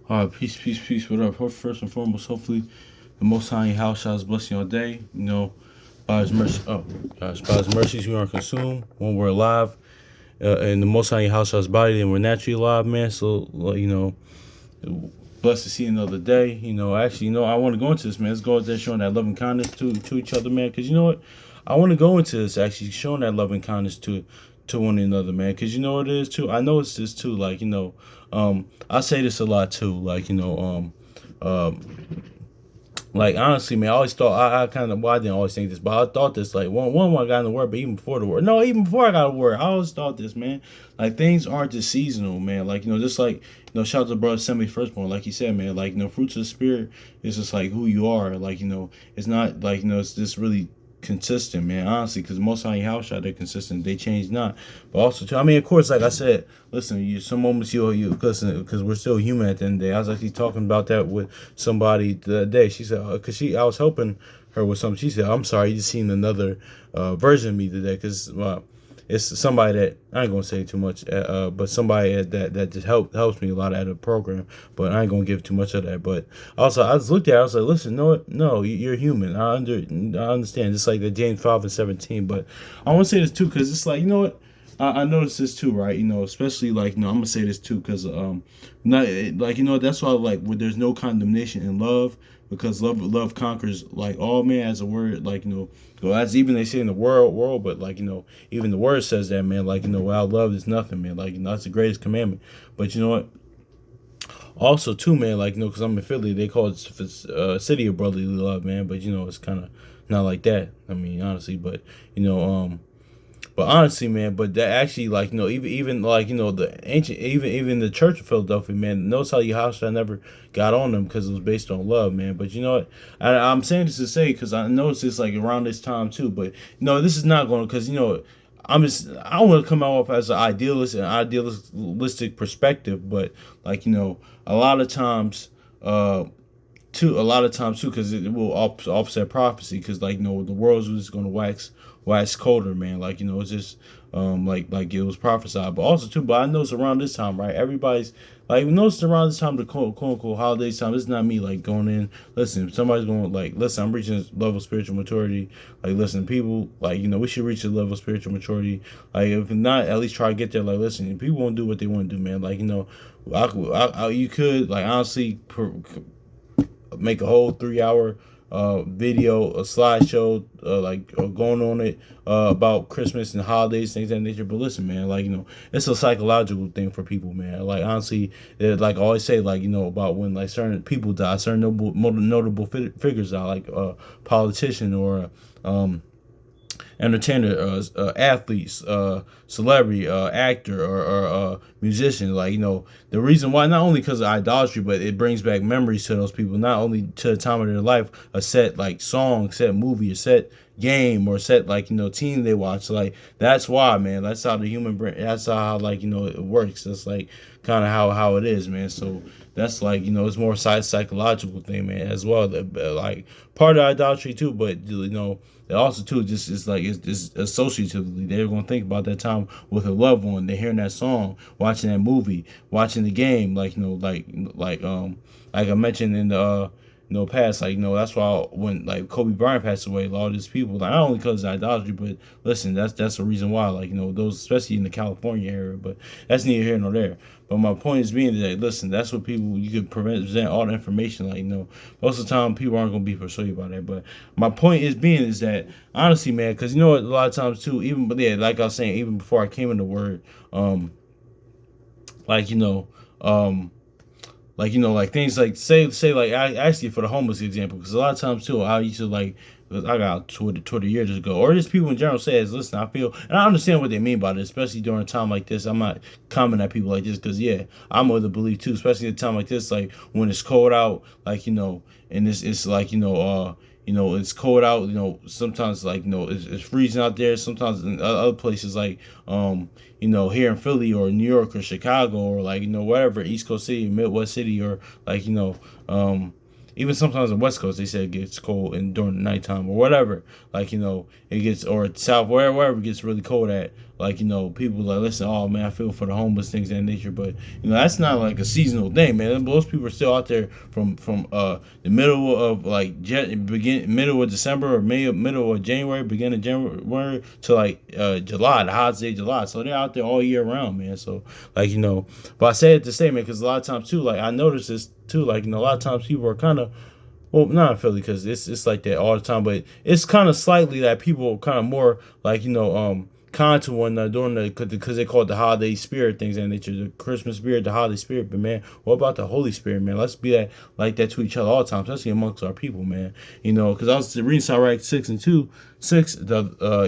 All right, peace, peace, peace. What up? First and foremost, hopefully, the Most High in your house shall bless your day. By His mercy, by His mercies we are consumed when we're alive. And the Most High in your house shall body, and we're naturally alive, man. So, blessed to see another day. I want to go into this, man. Let's go out there showing that love and kindness to each other, man. Because you know what, I want to go into this actually showing that love and kindness to one another, man. Because you know what it is too. I know it's this too. I say this a lot too. Like honestly, man, I always thought I kind of well, I didn't always think this, but I thought this like one when I got in the word, but even before the word, no, even before I got a word, I always thought this, man. Like things aren't just seasonal, man. Just like shout out to brother Semi Firstborn, like he said, man. Fruits of the spirit is just like who you are. It's not it's just really consistent, man. Honestly, because most high house shot they're consistent. They change not, but also too. I mean, of course, like I said, listen. Some moments you listen because we're still human at the end of the day. I was actually talking about that with somebody the other day. She said because I was helping her with something. She said, "I'm sorry, you just seen another version of me today." Because it's somebody that I ain't gonna say too much, but somebody that just helps me a lot at a program. But I ain't gonna give too much of that. But also, I just looked at it, I was like, listen, no, you're human. I understand. Just like the James 5:17. But I want to say this too, because it's like I noticed this too, right? Especially I'm gonna say this too, because not that's why where there's no condemnation in love, because love conquers all, man, as a word, well, as even they say in the world, but even the word says that, man, without love is nothing, man, that's the greatest commandment. But you know what? Also, too, man, because I'm in Philly, they call it city of brotherly love, man. But it's kind of not like that. I mean, honestly, but honestly, man, but that actually, even the ancient, even the Church of Philadelphia, man, notice how Yahusha never got on them because it was based on love, man. But you know what? I'm saying this to say because I noticed this around this time too. But no, this is not going to because I don't want to come off as an idealistic perspective, but a lot of times, a lot of times too, because it will offset prophecy, because the world's just going to wax colder, man. It's just like it was prophesied, but also too. But I noticed around this time, right? Everybody's noticed around this time, the quote unquote holidays time. This is not me going in. Listen, if somebody's going listen, I'm reaching this level of spiritual maturity. Listen, people we should reach a level of spiritual maturity. If not, at least try to get there. Listen, people won't do what they want to do, man. You could honestly make a whole 3 hour video, a slideshow, going on it about Christmas and holidays, things of that nature. But listen, man, it's a psychological thing for people, man. Honestly, I always say, about when certain people die, certain notable figures die, politician or entertainer, athletes, celebrity, actor, or musician. The reason why, not only because of idolatry, but it brings back memories to those people, not only to the time of their life, a set song, set movie, a set game, or set team they watch. That's why, man. That's how the human brain. That's how it works. That's kind of how it is, man. So that's it's more psychological thing, man, as well. Part of idolatry too, but it also too just is it's associatively they're gonna think about that time with a loved one. They're hearing that song, watching that movie, watching the game, like I mentioned in the past, that's why when Kobe Bryant passed away, a lot of these people, not only because of idolatry, but listen, that's the reason why, those, especially in the California area, but that's neither here nor there. But my point is being that, listen, that's what people, you could present all the information, most of the time people aren't gonna be persuaded by that. But my point is being is that, honestly, man, because a lot of times too, even, but yeah, like I was saying, even before I came in the word, like you know um things say I actually, for the homeless example, because a lot of times too I used to I got Twitter years ago, or just people in general says, listen, I feel, and I understand what they mean by this, especially during a time like this. I'm not commenting at people like this because, yeah, I'm of the belief too, especially at a time like this, when it's cold out, and it's it's cold out, sometimes it's freezing out there, sometimes in other places here in Philly or New York or Chicago or whatever, East Coast city, Midwest city, or even sometimes on West Coast, they say it gets cold and during the nighttime or whatever. It gets, or South, wherever it gets really cold at. like, you know, people like, listen, oh man, I feel for the homeless, things of that nature. But you know, that's not like a seasonal thing, man. Most people are still out there from the middle of like middle of December or middle of January, beginning of January to like July, the hot day July. So they're out there all year round, man. So like, you know, but I say it to say, man, because a lot of times too, like I noticed this too, like, you know, a lot of times people are kind of, well, not in Philly because it's like that all the time, but it's kind of slightly that people kind of more like, you know, kind to one another during because they call it the holiday spirit, things and nature, the Christmas spirit, the holiday spirit. But man, what about the Holy Spirit, man? Let's be that like that to each other all the time, especially amongst our people, man. You know, because I was reading Sirach 6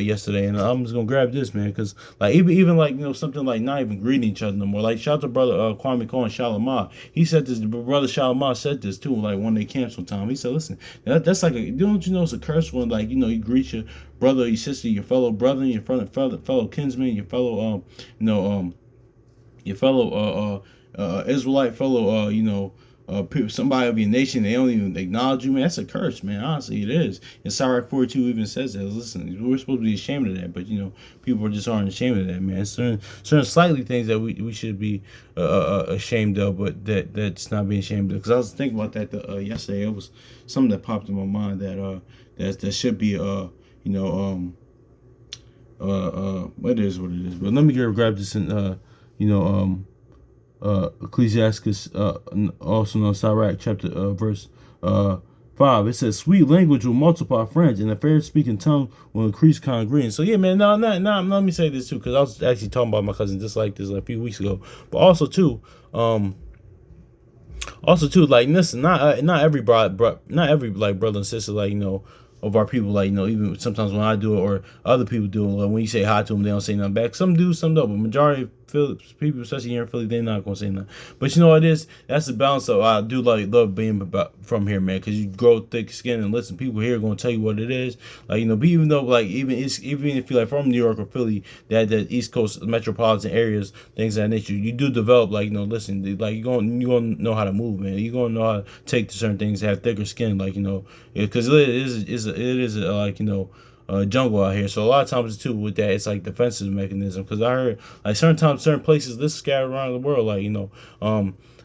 yesterday, and I'm just gonna grab this, man, because like even like, you know, something like not even greeting each other no more. Like shout out to brother Kwame Cole and Shalimar. He said this. Brother Shalimar said this too. Like when they canceled time, he said, "Listen, that's like don't you know it's a curse when like, you know, you greet your brother, your sister, your fellow brother, your fellow kinsman, your fellow your fellow Israelite, fellow somebody of your nation, they don't even acknowledge you, man. That's a curse, man. Honestly, it is. And Sirach 42 even says that. Listen, we're supposed to be ashamed of that, but you know, people just aren't ashamed of that, man. Certain slightly things that we should be ashamed of, but that's not being ashamed of. Because I was thinking about that yesterday. It was something that popped in my mind that should be it is what it is. But let me grab this in Ecclesiastes, also known Sirach, chapter verse 5. It says, "Sweet language will multiply friends, and a fair speaking tongue will increase congregation." So yeah, man. No. Let me say this too, because I was actually talking about my cousin just like this a few weeks ago. But also too, like listen, not every like brother and sister, like, you know, of our people, like, you know, even sometimes when I do it or other people do it, like when you say hi to them, they don't say nothing back. Some do, some don't, but majority of people, especially here in Philly, they're not gonna say nothing. But you know what it is? That's the balance of I do love being from here, man, because you grow thick skin and listen. People here are gonna tell you what it is, like, you know. But even though like even if you're like from New York or Philly, that East Coast metropolitan areas, things of that nature, you do develop, like, you know, listen, like you gonna know how to move, man. You gonna know how to take to certain things, have thicker skin, like, you know, because it is like, you know, jungle out here. So a lot of times too with that, it's like defensive mechanism. Because I heard like certain places, this is scattered around the world, like, you know,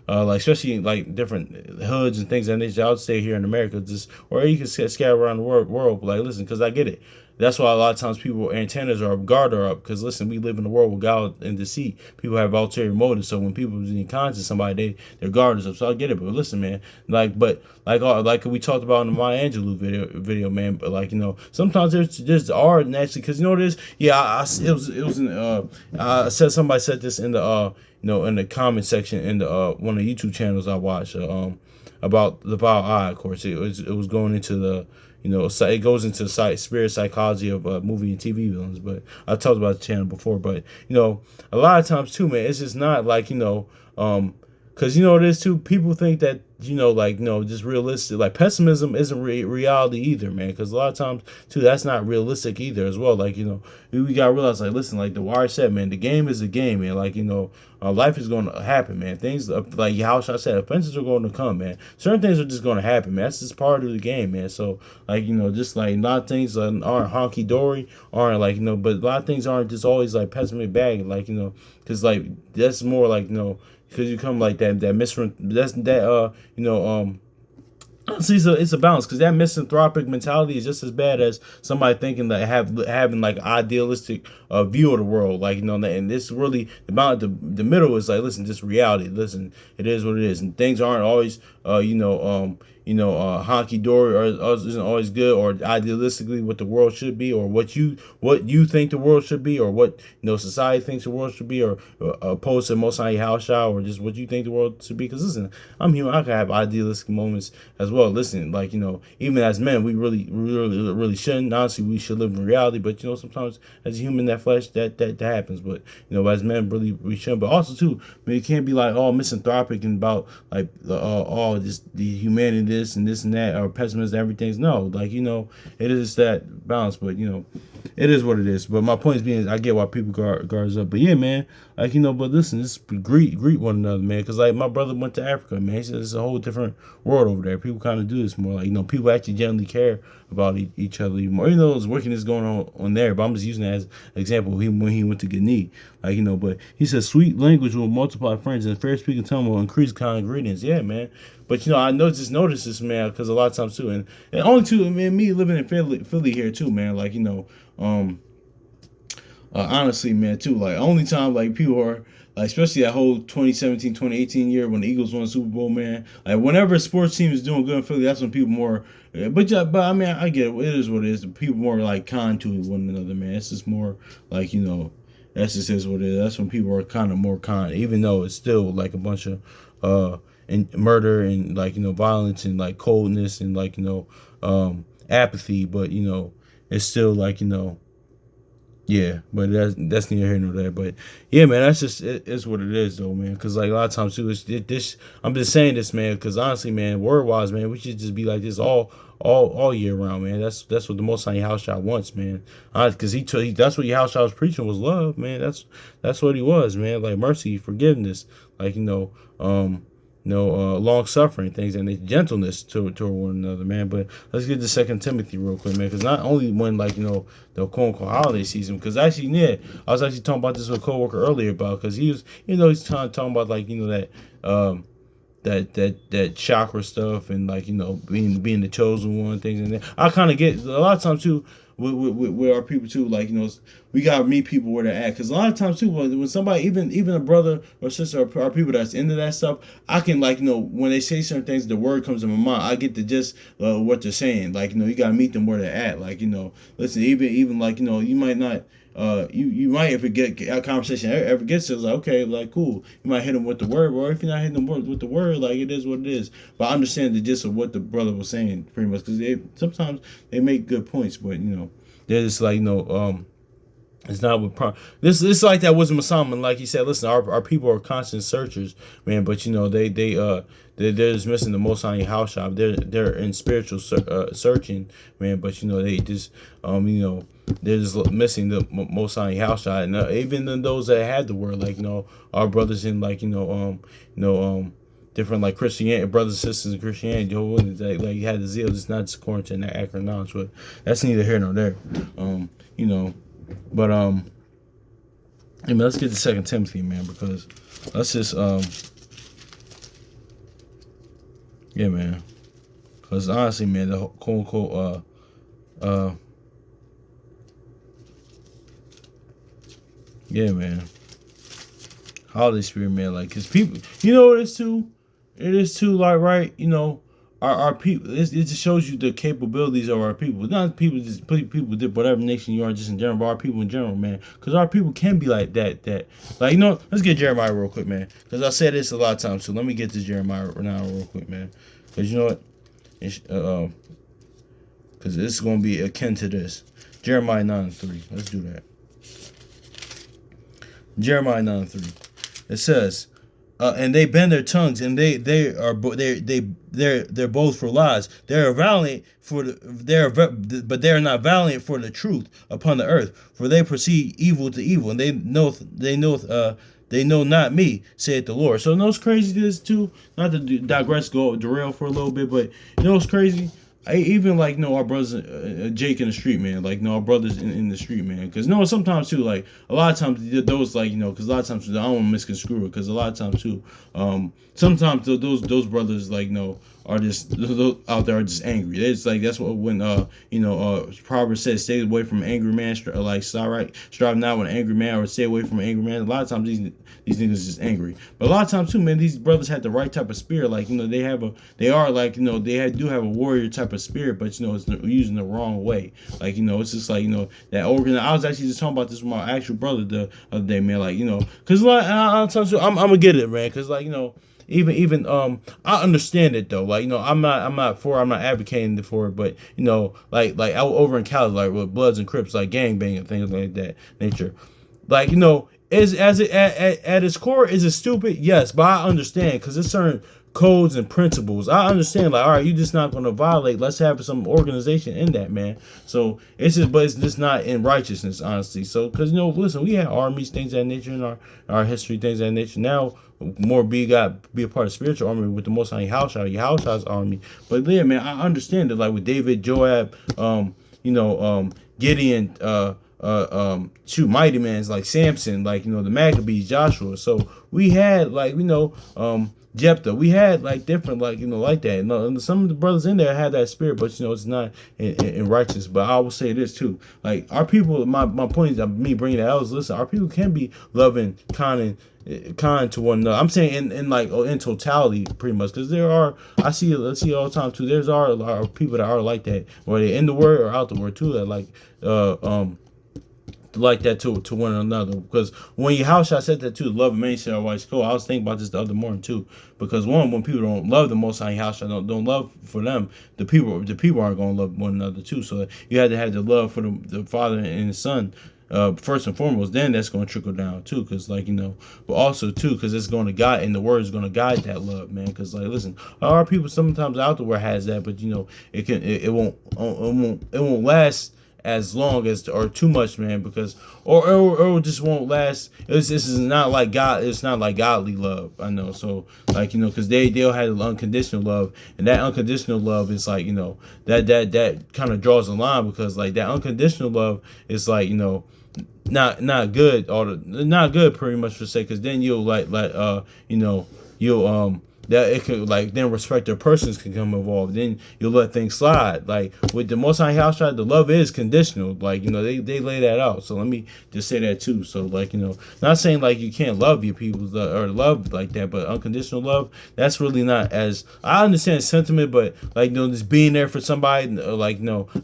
like especially like different hoods and things. And I would say here in America, just or you can scatter around the world. But like, listen, because I get it. That's why a lot of times people antennas are guard are up, because listen, we live in a world with God and deceit. People have ulterior motives, so when people are in contact with somebody, their guard is up. So I get it, but listen, man, like we talked about in the Maya Angelou video, man. But like, you know, sometimes there's art naturally, because you know what it is. Yeah, it was in I said somebody said this in the you know, in the comment section in the one of the YouTube channels I watch about the vile eye. Of course, it was going into the, you know, it goes into spirit psychology of movie and TV villains. But I talked about the channel before. But you know, a lot of times too, man, it's just not like, you know, because you know it is too. People think that, you know, like, you know, just realistic. Like pessimism isn't reality either, man. Because a lot of times too, that's not realistic either as well. Like, you know, we gotta realize, like, listen, like the Wire said, man, the game is a game, man. Like, you know, life is going to happen, man. Things like how I said, offenses are going to come, man. Certain things are just going to happen, man. That's just part of the game, man. So like, you know, just like a lot of things aren't honky dory, aren't like, you know, but a lot of things aren't just always like pessimistic bag, like, you know, because like that's more like, you know, because you come like that you know, honestly, it's a balance, because that misanthropic mentality is just as bad as somebody thinking that having like idealistic view of the world, like, you know, and this really the middle is like, listen, just reality. Listen, it is what it is, and things aren't always honky dory or isn't always good, or idealistically what the world should be, or what you think the world should be, or what, you know, society thinks the world should be, or opposed to most high house or just what you think the world should be. Because listen, I'm human. I can have idealistic moments as well. Listen, like, you know, even as men, we really shouldn't. Honestly, we should live in reality. But you know, sometimes as a human, that flesh that happens. But you know, as men, really we shouldn't. But also too, I mean, it can't be like all misanthropic and about like all just the humanity, this and that, or pessimist, everything's no. Like, you know, it is that balance. But you know, it is what it is. But my point is being, I get why people guards up. But yeah, man, like, but listen, just greet one another, man. Because like my brother went to Africa, man. He said it's a whole different world over there. People kind of do this more, like, people actually genuinely care about each other even more. There's wickedness going on there, but I'm just using that as an example. When he went to Guinea, like, but he said sweet language will multiply friends and fair speaking tongue will increase kind ingredients. Yeah, man. But I noticed this, man, because a lot of times too, and only too, man, me living in Philly here too, man. Like, honestly, man, too, like, only time, like, people are, like, especially that whole 2017, 2018 year when the Eagles won the Super Bowl, man, like, whenever a sports team is doing good in Philly, that's when people more, but I mean, I get it. It is what it is. People more, like, kind to one another, man. It's just more, like, that's just is what it is. That's when people are kind of more kind, even though it's still, like, a bunch of, and murder and, like, violence and, like, coldness and, like, apathy, but, it's still, like, yeah, but that's neither here nor there. But yeah, man, that's just it's what it is, though, man. Because like a lot of times too, this. I'm just saying this, man, because honestly, man, word wise, man, we should just be like this all year round, man. That's what the Most High House Shot wants, man. Because that's what your house shot was preaching was love, man. That's what he was, man. Like mercy, forgiveness, like long suffering things and gentleness toward one another, man. But let's get to 2 Timothy real quick, man, because not only when like the quote unquote holiday season, because actually I was actually talking about this with a coworker earlier about because he was he's talking about like that chakra stuff and like being the chosen one things, and I kind of get a lot of times too. With our people too, like we gotta meet people where they're at. Because a lot of times too, when somebody, even a brother or sister or people that's into that stuff, I can like when they say certain things, the word comes to my mind. I get to just what they're saying. Like you gotta meet them where they're at. Like listen, even like you might not. You might if it get a conversation ever gets to, it's like okay, like cool, you might hit them with the word, or if you're not hitting them with the word, like it is what it is. But I understand the gist of what the brother was saying pretty much, because sometimes they make good points, but they're just like it's not with this like that was Muhammad, like he said. Listen, our people are constant searchers, man. But they're just missing the Most High house shop. They're in spiritual searching, man. But they just they're just missing the Most High house shop. And even in those that had the word, like our brothers in like different like Christianity, brothers and sisters in Christianity, like had the zeal. It's not just according to that accurate knowledge, but that's neither here nor there. But let's get to 2 Timothy, man, because let's just yeah, man, because honestly, man, the quote unquote yeah, man, holiday spirit, man, like because people, it is too, like right, our people, it just shows you the capabilities of our people. Not people, just people, whatever nation you are, just in general, but our people in general, man. Because our people can be like that. Like, let's get Jeremiah real quick, man. Because I said this a lot of times, so let me get to Jeremiah now real quick, man. Because you know what? Because this is going to be akin to this. Jeremiah 9:3. Let's do that. Jeremiah 9:3. It says, and they bend their tongues, and they're both for lies. They are valiant but they are not valiant for the truth upon the earth. For they proceed evil to evil, and they know not me, saith the Lord. So what's crazy this too? Not to digress, derail for a little bit, but what's crazy? Even like our brothers Jake in the street, man, like our brothers in the street, man, because sometimes too, like a lot of times those like because a lot of times I don't want to misconstrue it, because a lot of times too sometimes those brothers like are just out there are just angry. It's like that's what when Proverbs says stay away from an angry man, like strive not with an angry man, or stay away from an angry man. A lot of times these niggas just angry, but a lot of times too, man, these brothers had the right type of spirit. Like they do have a warrior type of spirit, but it's using the wrong way. Like it's just like that organ. I was actually just talking about this with my actual brother the other day, man. Like because a lot of times I'm gonna get it, man, because like even I understand it though. Like I'm not advocating for it, but like over in Cali, like with Bloods and Crips, like gangbang and things like that nature. Like at its core, is it stupid? Yes, but I understand because there's certain codes and principles. I understand, like, all right, you're just not going to violate. Let's have some organization in that, man. So it's just, but it's just not in righteousness, honestly. So, because, listen, we had armies, things of that nature in our history, things of that nature. Now, more be a part of spiritual army with the Most High Yahushua's army. But yeah, man, I understand that, like with David, Joab, Gideon, mighty mans like Samson, like the Maccabees, Joshua. So we had like Jephthah. We had like different like that. And some of the brothers in there had that spirit, but it's not in righteous. But I will say this too, like our people. My point is me bringing that out is listen. Our people can be loving, kind to one another. I'm saying in totality, pretty much, because I see all the time too. There's are people that are like that, whether they're in the word or out the word too. That like that to one another, because when Yahusha said that too, love many shall always go. I was thinking about this the other morning too, because when people don't love the Most High Yahusha, don't love for them, the people aren't going to love one another too. So you had to have the love for the Father and the Son. First and foremost, then that's going to trickle down too, because but also too, because it's going to guide, and the word is going to guide that love, man. Because listen, our people sometimes out the word has that, but it won't last as long as or too much, man, because or just won't last. This is not like God. It's not like godly love. I know. So because they'll have unconditional love, and that unconditional love is that kind of draws a line, because that unconditional love is not good, or not good pretty much for say, because then you'll you'll that it could then respect their persons can come involved. Then you'll let things slide. Like with the Most High House, the love is conditional. They lay that out. So let me just say that too. So not saying you can't love your people or love like that, but unconditional love, that's really not as, I understand sentiment, but just being there for somebody,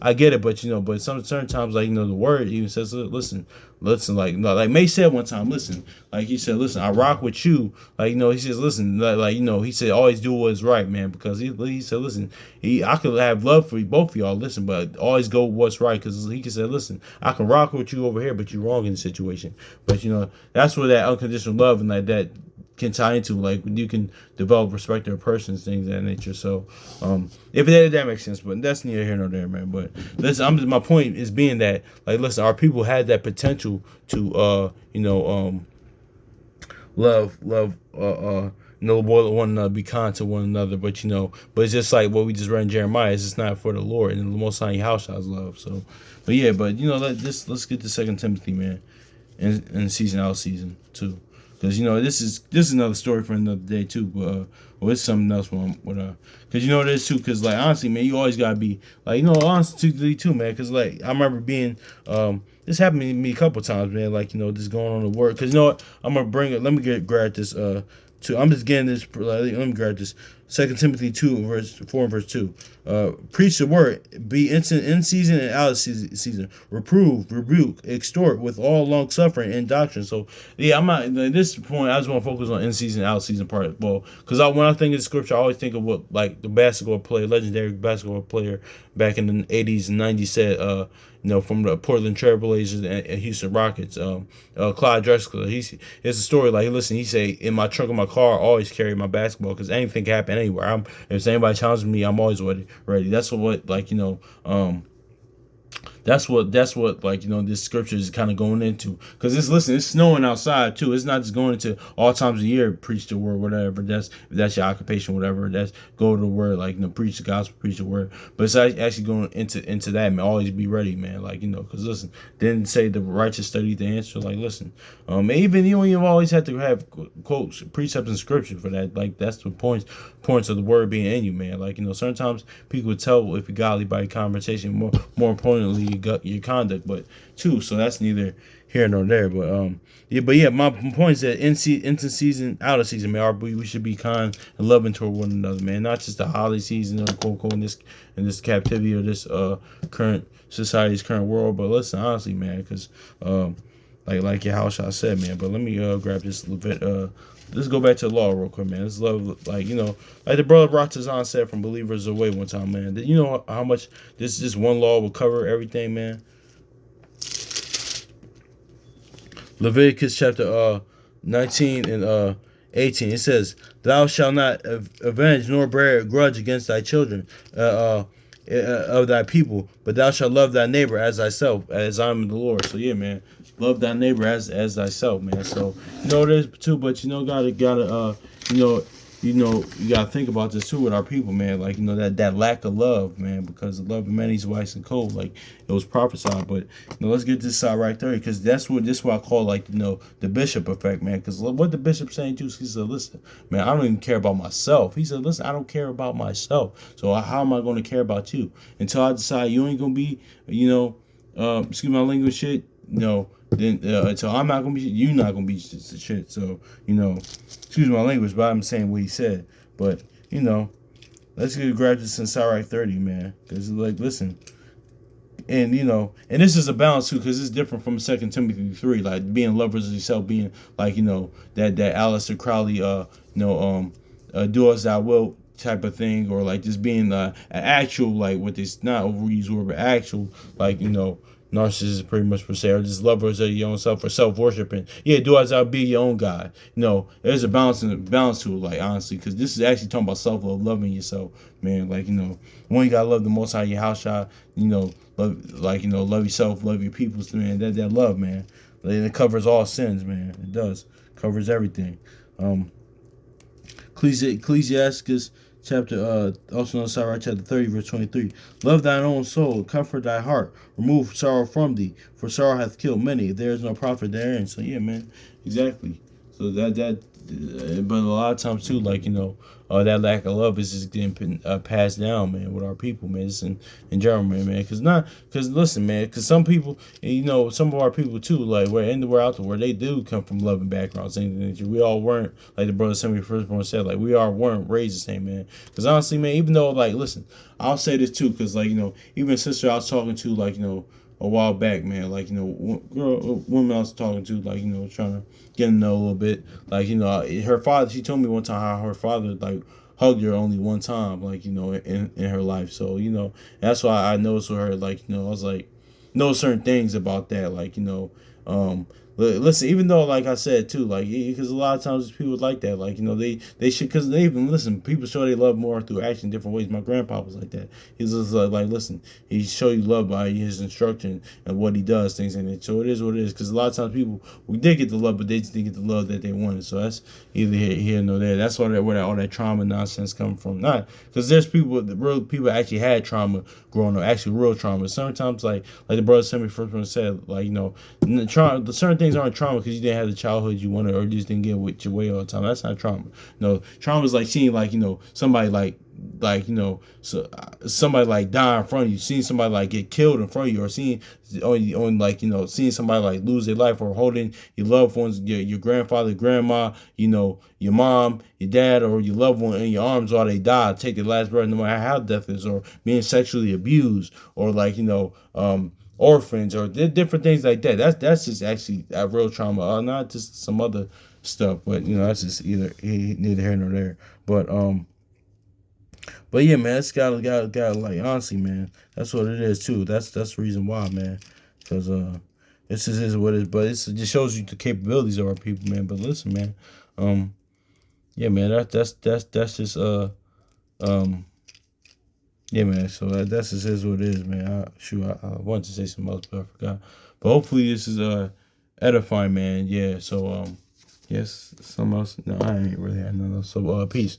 I get it, but but some certain times the word even says listen, like May said one time, listen, he said, listen, I rock with you. He says, listen, he said, always do what is right, man, because he said, listen, I could have love for both of y'all, listen, but always go what's right, because he can say, listen, I can rock with you over here, but you're wrong in the situation. But that's where that unconditional love and that can tie into, when you can develop respect for persons, things of that nature. So if that makes sense, but that's neither here nor there, man. But listen, my point is being that listen, our people had that potential to love no more one another, be kind to one another, but but it's just like what we just read in Jeremiah. It's just not for the Lord and the Most High Yahushua's love. So let's get to 2 Timothy, man, in season out season too. Because this is another story for another day too, but it's something else. Because this too. Because honestly, man, you always gotta be honestly too, man. Because I remember being this happened to me a couple times, man. Just going on to work. Because I'm gonna bring it. Let me grab this. I'm just getting this. Let me grab this. 2 Timothy 2, verse 4 and verse 2. Preach the word, be instant in season and out of season. Reprove, rebuke, extort with all long suffering and doctrine. So I'm not at this point. I just want to focus on in season, out of season part. Well, because when I think of scripture, I always think of what the basketball player, legendary basketball player back in the 80s and 90s said. From the Portland Trailblazers and Houston Rockets, Clyde Drexler. It's a story listen. He say, in my trunk of my car, I always carry my basketball, because anything can happen anywhere. If anybody challenges me, I'm always ready. That's what that's what this scripture is kind of going into, because it's snowing outside too. It's not just going into all times of year preach the word, whatever. If that's your occupation, whatever. That's go to the word, preach the gospel, preach the word. But it's actually going into that, man. Always be ready, man. Because listen, didn't say the righteous study the answer. Listen, even you always have to have quotes, precepts, and scripture for that. That's the points of the word being in you, man. Certain times people would tell if you're godly by your conversation. More importantly, your conduct, but too. So that's neither here nor there. But my point is that into season, out of season, man, we should be kind and loving toward one another, man. Not just the holiday season, quote in this captivity or this current society's current world. But listen, honestly, man, because like your house I said, man. But let me grab this let's go back to the law real quick, man. This love, like the brother Ratazan said from Believers Away one time, man. You know how much this one law will cover everything, man. Leviticus chapter 19 and 18. It says, "Thou shalt not avenge nor bear a grudge against thy children of thy people, but thou shalt love thy neighbor as thyself, as I am the Lord." So yeah, man, love thy neighbor as thyself, man. So there's too, but gotta you know you gotta think about this too with our people, man. Like that lack of love, man, because the love of many is wax and cold, like it was prophesied. But let's get this side right there, because this what I call, like, the bishop effect, man. Because what the bishop saying too, he said, listen, man, I don't even care about myself. He said, listen, I don't care about myself. So how am I going to care about you until I decide you ain't gonna be, excuse my language, shit. Then until I'm not gonna be, you not gonna be shit. So excuse my language, but I'm saying what he said. But let's get grab this in Sirach 30, man, because like, listen. And this is a balance too, because it's different from 2 Timothy 3, like being lovers of yourself, being like that Aleister Crowley do as thou wilt type of thing, or like just being an actual, like, with this not overused word, but actual, like narcissists pretty much per se, or just lovers of your own self, or self worshiping. Yeah, do as thou be your own God. There's a balance to it, like, honestly, because this is actually talking about self love, loving yourself, man. Like one, you gotta love the Most High, your house shot. Love, like, love yourself, love your people, man. That love, man. Like, it covers all sins, man. It does, covers everything. Ecclesiastes chapter also on Sirach chapter 30 verse 23. Love thine own soul, comfort thy heart, remove sorrow from thee, for sorrow hath killed many. There is no profit therein. So yeah, man, exactly. So but a lot of times too, like that lack of love is just getting passed down, man, with our people, man. It's in general, man, because listen, man, because some people, some of our people too, like, we're in the world, out the world, they do come from loving backgrounds. And we all weren't, like the brother Samuel Firstborn said, like, we all weren't raised the same, man. Because honestly, man, even though, like, listen, I'll say this too, because, like, even a sister I was talking to, like, a while back, man, like, woman I was talking to, like, trying to get to know a little bit, like, her father, she told me one time how her father, like, hugged her only one time, like, in her life. So that's why I noticed with her, like, I was like, know certain things about that, like, listen, even though, like I said too, like, because a lot of times people like that, like, they should, because they even, listen, people show they love more through action in different ways. My grandpa was like that. He's just like, listen, he show you love by his instruction and what he does, things like that. So it is what it is, because a lot of times people, we did get the love, but they just didn't get the love that they wanted. So that's either here nor there. That's where all that trauma nonsense come from. Not because there's people, the real people actually had trauma growing up, actually real trauma. Sometimes, like the brother Sammy first one said, like, the certain things aren't trauma because you didn't have the childhood you wanted, or you just didn't get with your way all the time. That's not trauma. No, trauma is like seeing, like, somebody so somebody, like, die in front of you, seeing somebody, like, get killed in front of you, or seeing on like, seeing somebody, like, lose their life, or holding your loved ones, your grandfather, grandma, your mom, your dad, or your loved one in your arms while they die, take their last breath, no matter how death is, or being sexually abused, or, like, orphans, or different things like that. That's just actually a real trauma, not just some other stuff. But that's just neither here nor there. But yeah, man, it's got like, honestly, man, that's what it is too. That's the reason why, man, because this is what it is. But it just shows you the capabilities of our people, man. But listen, man, yeah, man, that's just um. Yeah, man. So that's just is what it is, man. I wanted to say something else, but I forgot. But hopefully this is edifying, man. Yeah. So yes, something else. No, I ain't really had none else. So peace.